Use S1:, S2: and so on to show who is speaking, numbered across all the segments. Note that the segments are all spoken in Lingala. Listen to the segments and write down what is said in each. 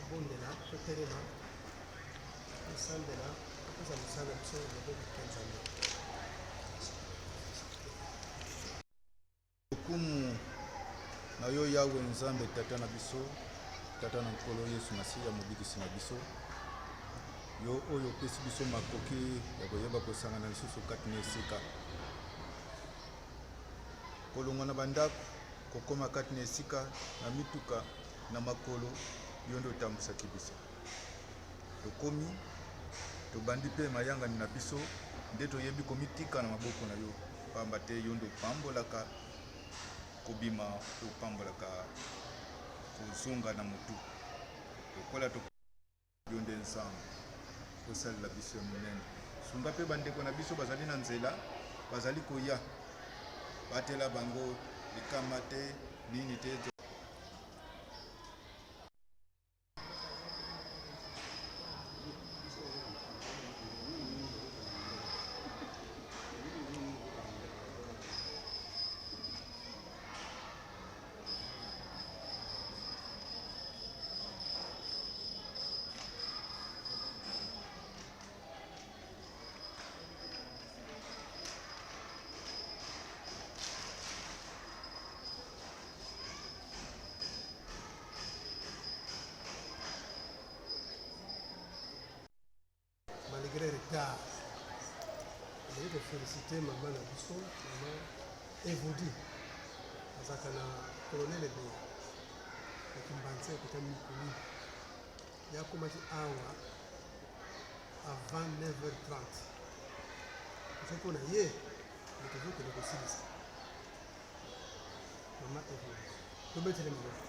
S1: bondela totelema tosambela toza mosala biso loboko 15 ans.
S2: Okumu na yo yawe nzambe tata na biso, tata na nkolo Yesu Masiya mobikisi na biso, yo oyo opesi biso makoki ya koyeba kosangana lisusu kati na esika kolongwa na bandako kokoma kati na esika na mituka na makolo, yo nde otambwisaki biso. Tokomi tobandi mpe mayangani na biso nde toyebi komitika na maboko na yo, pamba te yo nde opambolaka kobima, opambolaka kozonga na motu. Lokola yo nde nzambe kosalela biso ya monene. Sunga mpe bandeko na biso bazali na nzela, bazali koya batela bango likama te nini te.
S1: Malgré le retard, je veux féliciter maman Nabiso, maman Evoudi, azaka na colonel de Kimbanse côté Mikuli. Il y a commencé avant 9h30. C'est qu'on a hier, mais toujours que le possible. Maman Evoudi. Tu peux mettre les mains.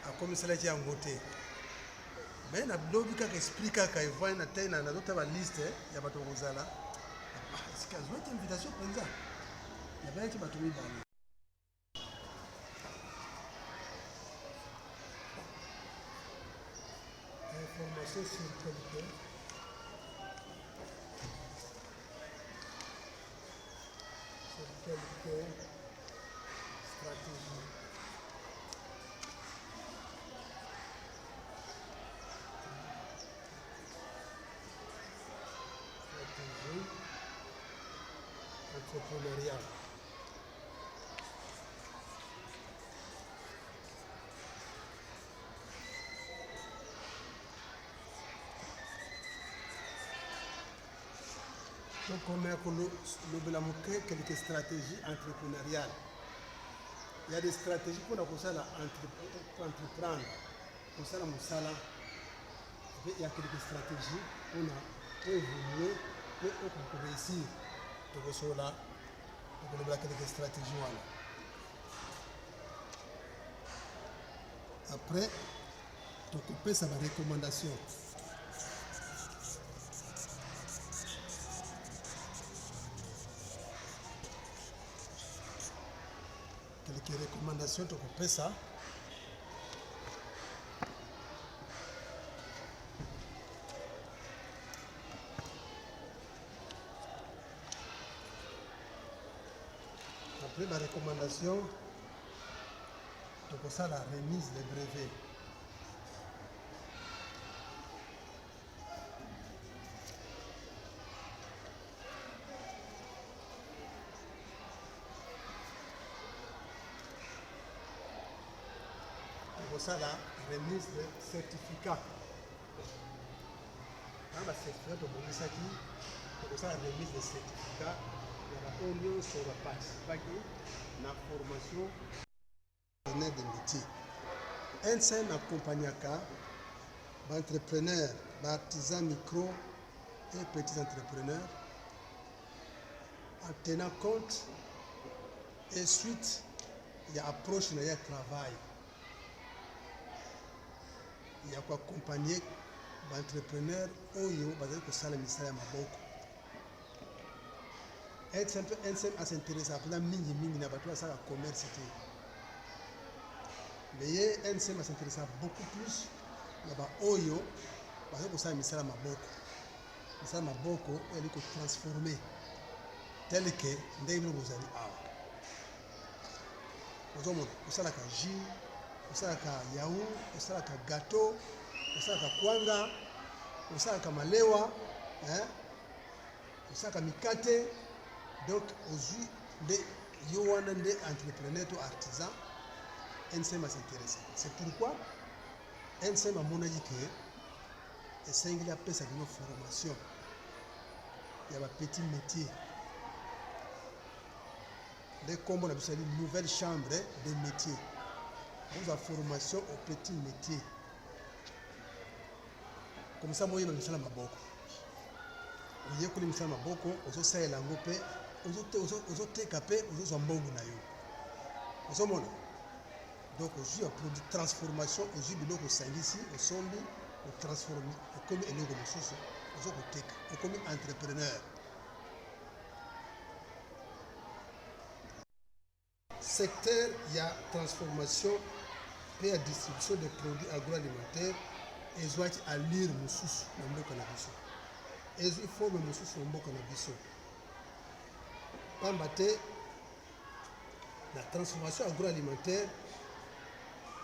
S1: A comme cela qui a voté. Mais na blobi kaka explica ka evoa na tena na dota ba liste ya bato kozala. Est-ce que azwa invitation penza? Ya ba yaki bato mibale. Information sur qualité. Sur qualité. Stratégie. Entrepreneurial. Donc on a quelques stratégies entrepreneuriales. Il y a des stratégies pour entreprendre, pour ça il y a quelques stratégies pour évoluer et pour réussir. Donc cela, on a quelques stratégies. Après, donc on peut savoir recommandations. Quelques recommandations, donc on peut ça. Après la recommandation, donc ça la remise des brevets. Donc ça la remise des certificats. Dans la certificat de Monisaki, donc ça la remise des certificats. Union sur la participer à la formation des métiers. Un seul accompagnaka, entrepreneurs, artisans micro et petits entrepreneurs, en tenant compte et suite, il y a approche de leur travail. Il y a quoi accompagner l'entrepreneur au yo, basé sur ça le ministère de Maboko. Un seul à s'intéresser à la mingi na bato ça la commerce. Mais un seul à s'intéresser beaucoup plus là-bas oyo parce que ça le ministère de Maboko. Le ministère de Maboko elle est transformé tel que ndenge vous allez awa. Vous avez ça la jus osalaka yaourt, osalaka gâteau, osalaka kwanga, osalaka malewa, hein? Osalaka mikate. Donc aujourd'hui nde yo wana nde entrepreneur to artisan NCM s'intéresse. C'est pourquoi NCM amonaki ke esengeli apesa bino formation ya ba petit métier. Dès qu'on a besoin d'une nouvelle chambre de métier. Vous avez formation au petit métier. Comme ça, moi, je vais faire ma boko. Vous avez fait ma boko, vous avez fait la ngopé, vous avez fait capé, vous avez fait un bon nayo. Vous avez donc, aujourd'hui, un produit de transformation, aujourd'hui, vous avez fait ici, au sombi, vous transformez, comme un logo de sauce, vous avez fait comme entrepreneur. Secteur, il y a transformation et la distribution des produits agroalimentaires et ils ont à lire Moussous dans le cannabis. Et ils forment Moussous dans le cannabis. Pambate, la transformation agroalimentaire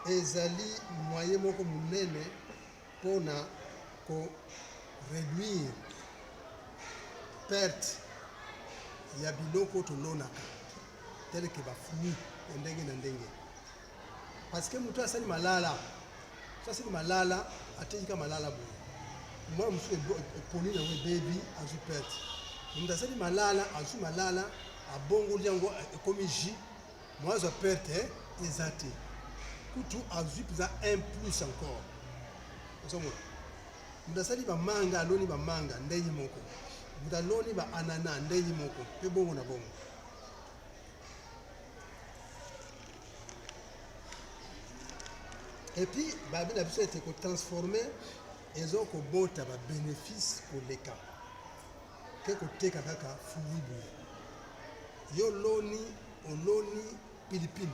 S1: ezali moyen moko munene pona ko réduire perte ya biloko tolonaka tel que bafuni ndenge na ndenge. Parce que mutu asali malala, ça malala atika malala boye. Moi mutu eponi na we baby azu perte. Mutu asali malala azu malala abongo liango ekomi ji. Moi azu perte ezate. Kutu azu pisa un plus encore. Osomo. Mutu asali ba manga aloni ba manga ndenyi moko. Mutu aloni ba anana ndenyi moko. Pe bongo na bongo. Et puis, la vie a été transformée et ils ont un bénéfice pour les cas. Quelque chose qui est fouillé. Yo loni, pilipili.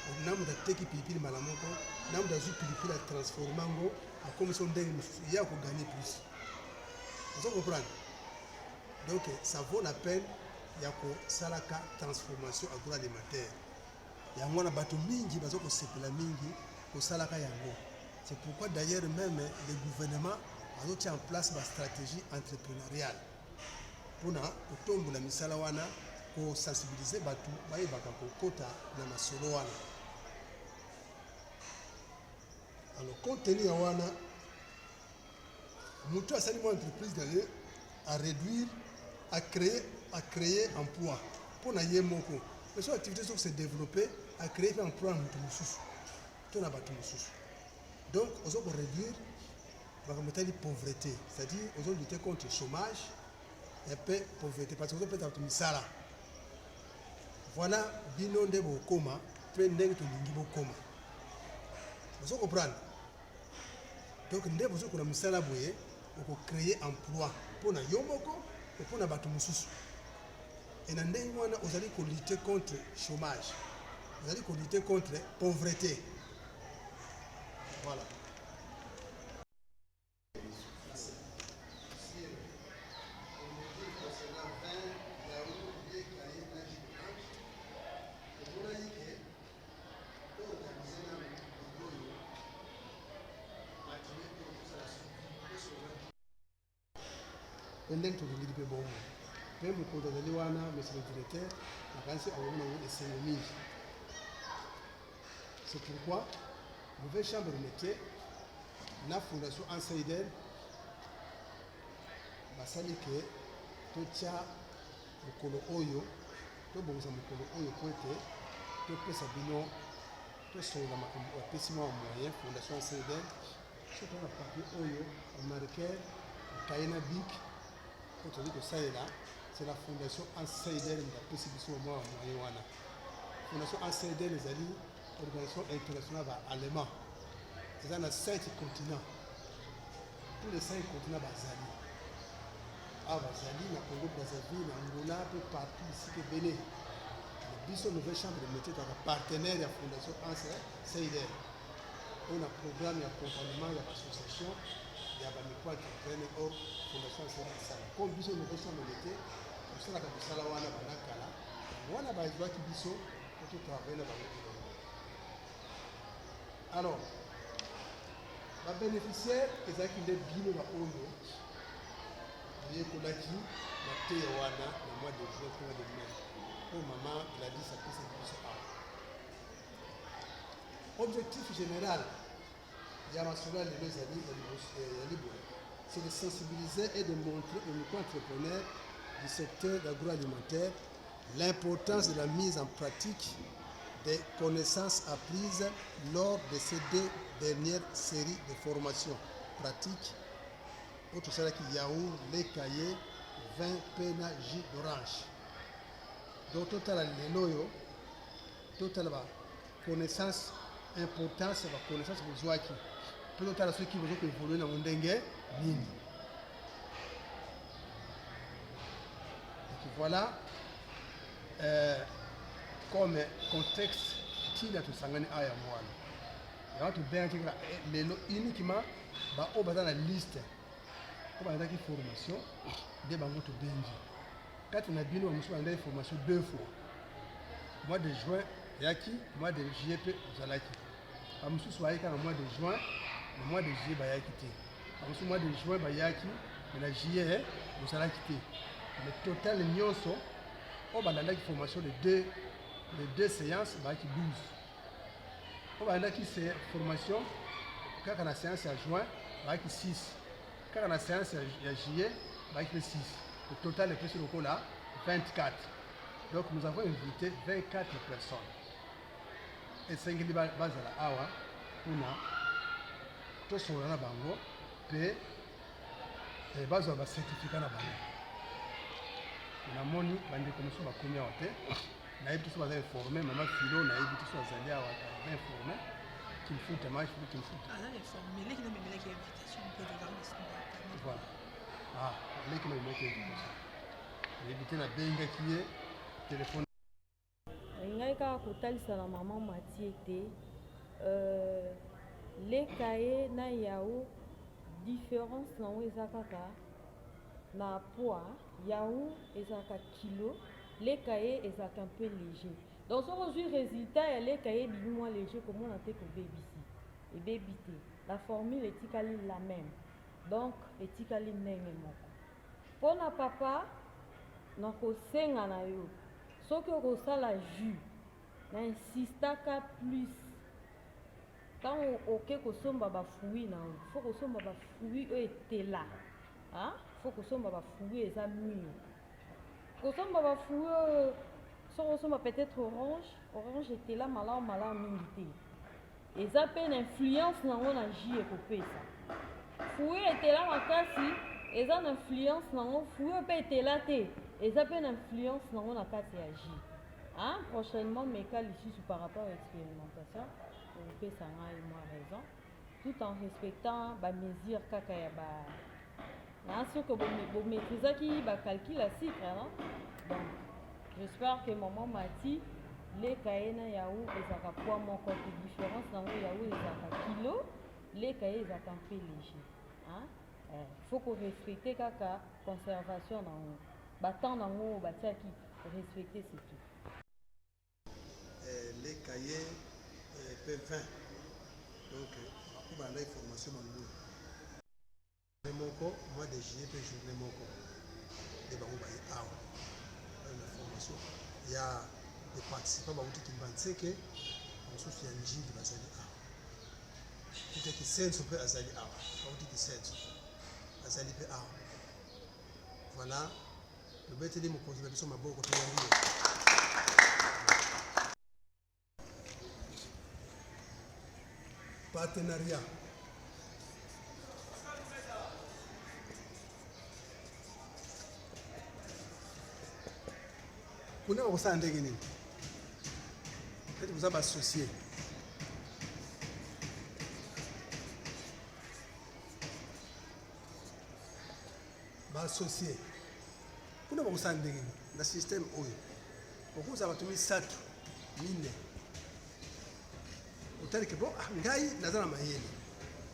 S1: On a des pilipili malamoko, on a des pilipili à transformer à comme son dingue, il y a pour gagner plus. Vous comprenez? Donc, ça vaut la peine, il y a pour salaka transformation agroalimentaire. Il y a un bateau mingi, parce que c'est la mingi. C'est pourquoi d'ailleurs même le gouvernement a mis en place une stratégie entrepreneuriale pour que la misala wana pour sensibiliser batu bayebaka kokota na masolo wana. Alors contenu ya wana mutu asali mo entreprise d'ailleurs à réduire à créer emploi pour na yemoko. Mais son activité sur se développer à créer un emploi mutu mususu. Donc, on va réduire la pauvreté, c'est-à-dire on va lutter contre le chômage et la pauvreté, parce qu'on peut être misala. Voilà, bino de bokoma, pe ndenge to lingi bokoma. Vous comprenez? Donc, ndenge vous avez misala boye, on peut créer emploi pour na yomoko et pour na batu mususu. Et ndenge wana vous allez lutter contre le chômage, vous allez lutter contre la pauvreté. Voilà. Ndenge tolingili pe bongo pe mokonzi azali wana monsieur le directeur nakanisi akomona ngo esengo mingi. C'est pourquoi nouvelle chambre de métier na fondation Anseider basali ke totia mokolo oyo tobongisa mokolo oyo po ete topesa bino tosolola makambo bapesi mwa moyen fondation Anseider soki na papier oyo marquer kaye na bic po tozali kosalela. C'est la fondation Anseider bapesi biso mwa moyen wana. Fondation Anseider ezali organisation internationale allemand. C'est dans 5 continents. Tous les 5 continents bazali. Bazali, na Congo Brazzaville, na Angola, peu partout ici que Bénin. Le Bisso Nouvelle Chambre de métier est un partenaire de la Fondation Anseider. On a un programme d'accompagnement de l'association. Il y a un micro entrepreneur hors Fondation Anseider. Comme Bisso Nouvelle Chambre de métier, on sait que ça wana banakala. Wana bazwa ki Bisso pour tout travailler dans le Alors, les bénéficiaires, ils ont des bino na oyo. Ils ont des bino na tewana le mois de juin, le mois de mai. Pour maman, il a dit ça peut se faire. Objectif général, il y a national les c'est de sensibiliser et de montrer aux micro-entrepreneurs du secteur agroalimentaire l'importance de la mise en pratique des connaissances apprises lors de ces 2 dernières séries de formations pratiques. Autre chose qui Yaourt, les cahiers, 20 pena jus d'orange. Donc total les loyo, total connaissance importance la connaissance besoin qui peut-être ceux qui veulent évoluer dans le ndenge nini. Donc voilà comme contexte qui a tout sangani aya mwana. Il y a tout bien que les uniquement ba o dans la liste pour avoir une formation de bango to benji. Quand on a bien on a une formation 2 fois. Mois de juin yaki, mois de juillet zalaki. Amusu soyez quand le mois de juin, le mois de juillet bayaki té. Amusu mois de juin bayaki, mais le juillet vous allez quitter. Le total nyonso on va dans la formation de 2 séances bayaki 12. On va dans la formation quand on a séance à juin bayaki 6. Quand on a séance à juillet bayaki 6. Le total est plus sur le là 24. Donc nous avons invité 24 personnes. Et 5 000 bases à la awa, on a tout sur la bango, et bases à la certificat na bango. On a moni, on a commencé à combien de temps. On a eu tout ça informé, maman Philo, on a eu tout ça à informé. Qu'il faut te manger, qu'il faut.
S3: Ah là, informé, les qui n'ont pas mis l'invitation, on peut regarder ce qu'on a.
S1: Voilà. Ah, les qui n'ont pas mis l'invitation. Éviter la benga qui est téléphone.
S4: ngai kaka kotalisa na mama Matie te lekaye na yaourt différence nango eza kaka na poids. Yaourt ezalaka kilo, lekaye ezalaka un peu léger. Donc soki ozwi résultat ya lekaye ebimi mwa léger komona te kobebisi ebebi te. La formule etikali la même, donc etikali ndenge moko. Mpo na papa na kosenga na yo soki okosala jus na insistaka plus ntango oke kosomba bafruit na yo fo kosomba bafruit oyo etela, fo kosomba bafruit eza mûr. Kosomba bafruit oyo soki osomba peut-être orange etela malamu mingi te, eza mpe na influence nango na jus ekopesa. Fruit etela makasi eza na influence nango, fruit mpe etela te eza mpe na influence nango na kati ya jus. Prochainement meka lisusu par rapport à l'expérimentation opesa ngai mwa raison tout en respectant bamesure kaka ya soki bomaîtrisaki bacalcul ya sucre. Donc j'espère que maman Mati lekaye na yaourt ezalaka poids moko te, différence nango yaourt ezalaka kilo, lekaye ezalaka mpe léger. Faut korespecte kaka conservation nango batemps nango batiaki respecter c'est tout.
S1: Les cahiers P20, donc on a l'information dans le mois de juillet et journée moko et bah on va y avoir l'information. Il y a des participants qui pensent que on se fait un gil de basali a peut-être que c'est un peu azali a on dit que c'est azali pe a voilà le bête de mon conseil sur ma beaucoup partenariat. Kuna osa ndenge nini? Peut-être vous avez associé. Associé. Kuna osa ndenge nini? Na système oyo. Okuza batumi 3 mine. Utali ke bon ngai nazana mayele.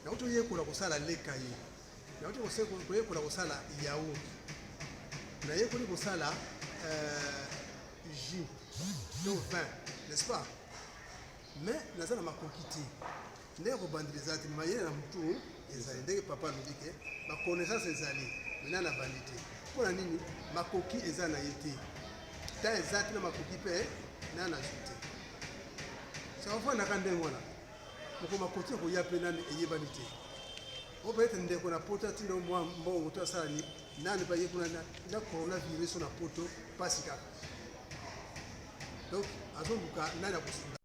S1: Na uto yekola kosala lekaye. Na uto yekola kosala yaourt. Na yekola kosala jus, donc vin, n'est-ce pas? Mais nazana makokiti. ndenge kobandela eza te mayele na motu ezali ndenge papa alobi ke baconnaissance ezali mena na bandi te mpona nini makoki eza na ye te ta eza te na makoki mpe na nazwi te sakofandaka ndenge wana mokoma kotia koya mpe nani eyebani te o peut-être ndeko na poto atinda mwa mbongo to asala ni nani baye kuna na coronavirus na poto pasi kaka donc azoluka nani akosunga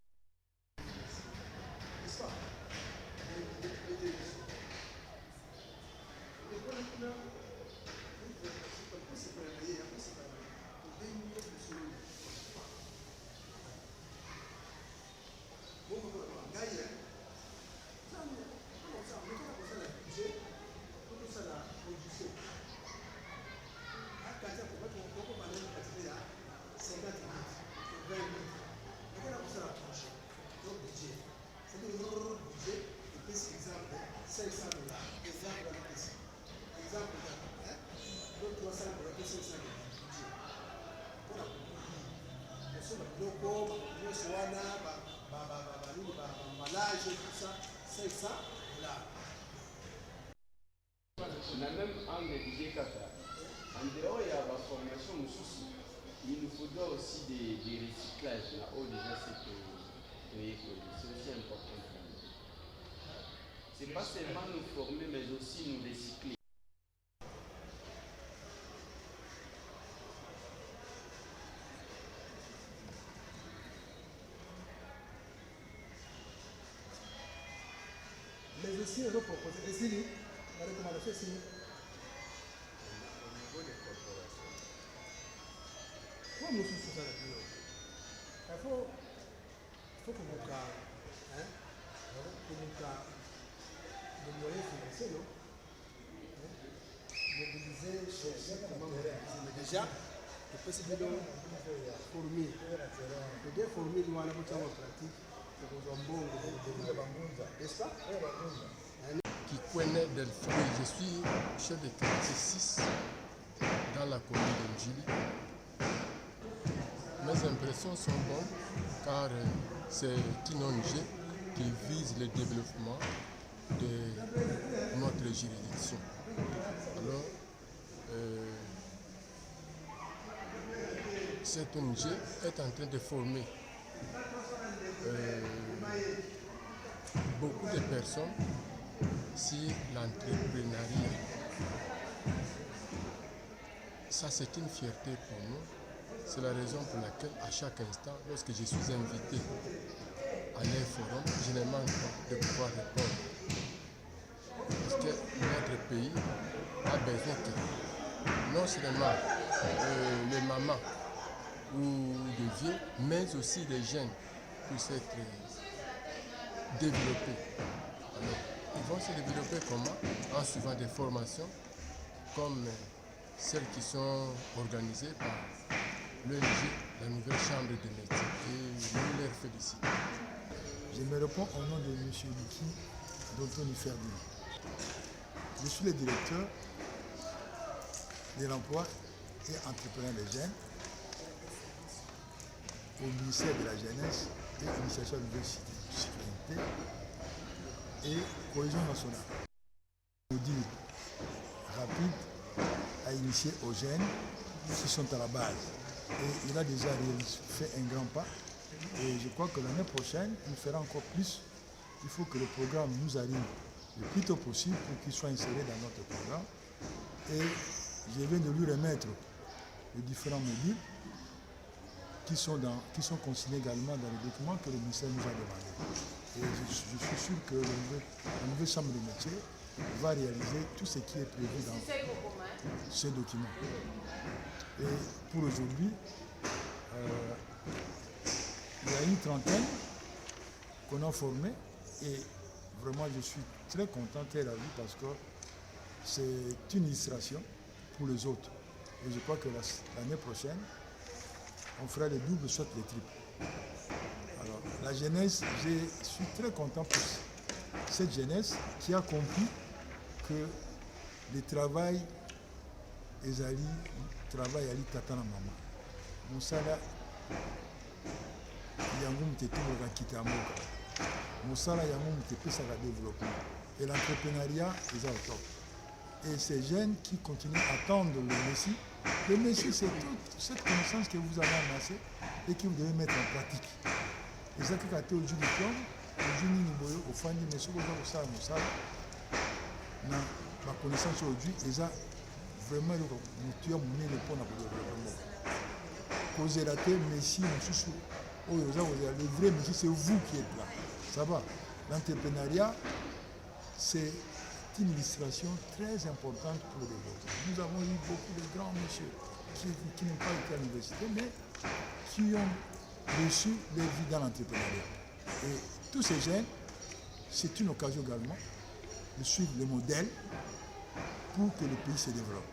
S5: na même angle disait kaka en dehors il y a la formation mosusu il nous faudra aussi des recyclages là haut déjà c'est que c'est aussi important pour nous. C'est pas seulement nous former mais aussi nous recycler.
S1: mais aussi on peut proposer des la recommandation est signée.
S2: Au niveau des corporations.
S1: Quoi nous sommes ça là-dedans? Il faut que nous des moyens financiers, non? Mobiliser, chercher comment mais déjà, le possible de former. Le bien former, nous allons faire en pratique. N'est-ce pas?
S6: Kikwene Delphin. Je suis chef de quartier 6 dans la commune d'Ndjili. Mes impressions sont bonnes car c'est une ONG qui vise le développement de notre juridiction. Alors, cette ONG est en train de former beaucoup de personnes sur l'entrepreneuriat. Ça, c'est une fierté pour nous. C'est la raison pour laquelle, à chaque instant, lorsque je suis invité à leur forum, je ne manque pas de pouvoir répondre. Parce que notre pays a besoin que non seulement les mamans ou les vieux, mais aussi les jeunes puissent être développés. Alors, ils vont se développer comment? En suivant des formations comme celles qui sont organisées par l'ONG, la nouvelle chambre de métiers. Et nous les félicitons.
S7: Je me réponds au nom de M. Liki d'Anthony Ferdinand. Je suis le directeur de l'emploi et entrepreneuriat des jeunes au ministère de la Jeunesse et l'initiation de la citoyenneté et cohésion nationale. Nous dit rapide à initier aux jeunes qui sont à la base. Et il a déjà fait un grand pas. Et je crois que l'année prochaine, il fera encore plus. Il faut que le programme nous arrive le plus tôt possible pour qu'il soit inséré dans notre programme. Et je viens de lui remettre les différents modules qui sont consignés également dans les documents que le ministère nous a demandés. Et je suis sûr que la nouvelle chambre de métier va réaliser tout ce qui est prévu dans ces documents. Et pour aujourd'hui, il y a une trentaine qu'on a formés et vraiment je suis très content de la vie parce que c'est une illustration pour les autres. Et je crois que l'année prochaine, on fera les doubles, soit les triples. Alors, la jeunesse, je suis très content pour cette jeunesse qui a compris que le travail travail ali tata na mama. Mosala yango mtetu bakita mboka. mosala yango moto epesaka développement. Et l'entrepreneuriat est au top. Et ces jeunes qui continuent à attendre le Messie, c'est toute cette connaissance que vous avez amassée et que vous devez mettre en pratique. Et ça, quand tu as aujourd'hui diplôme, aujourd'hui, nous avons fait des messieurs qui ont fait ça, la connaissance aujourd'hui, et ça, vraiment, nous avons mis le point à développement. Causez la terre, Messie, le vrai Messie, c'est vous qui êtes là. Ça va. L'entrepreneuriat, c'est une illustration très importante pour le développement. Nous avons eu beaucoup de grands messieurs qui n'ont pas été à l'université, mais qui ont reçu leur vie dans l'entrepreneuriat. Et tous ces jeunes, c'est une occasion également de suivre le modèle pour que le pays se développe.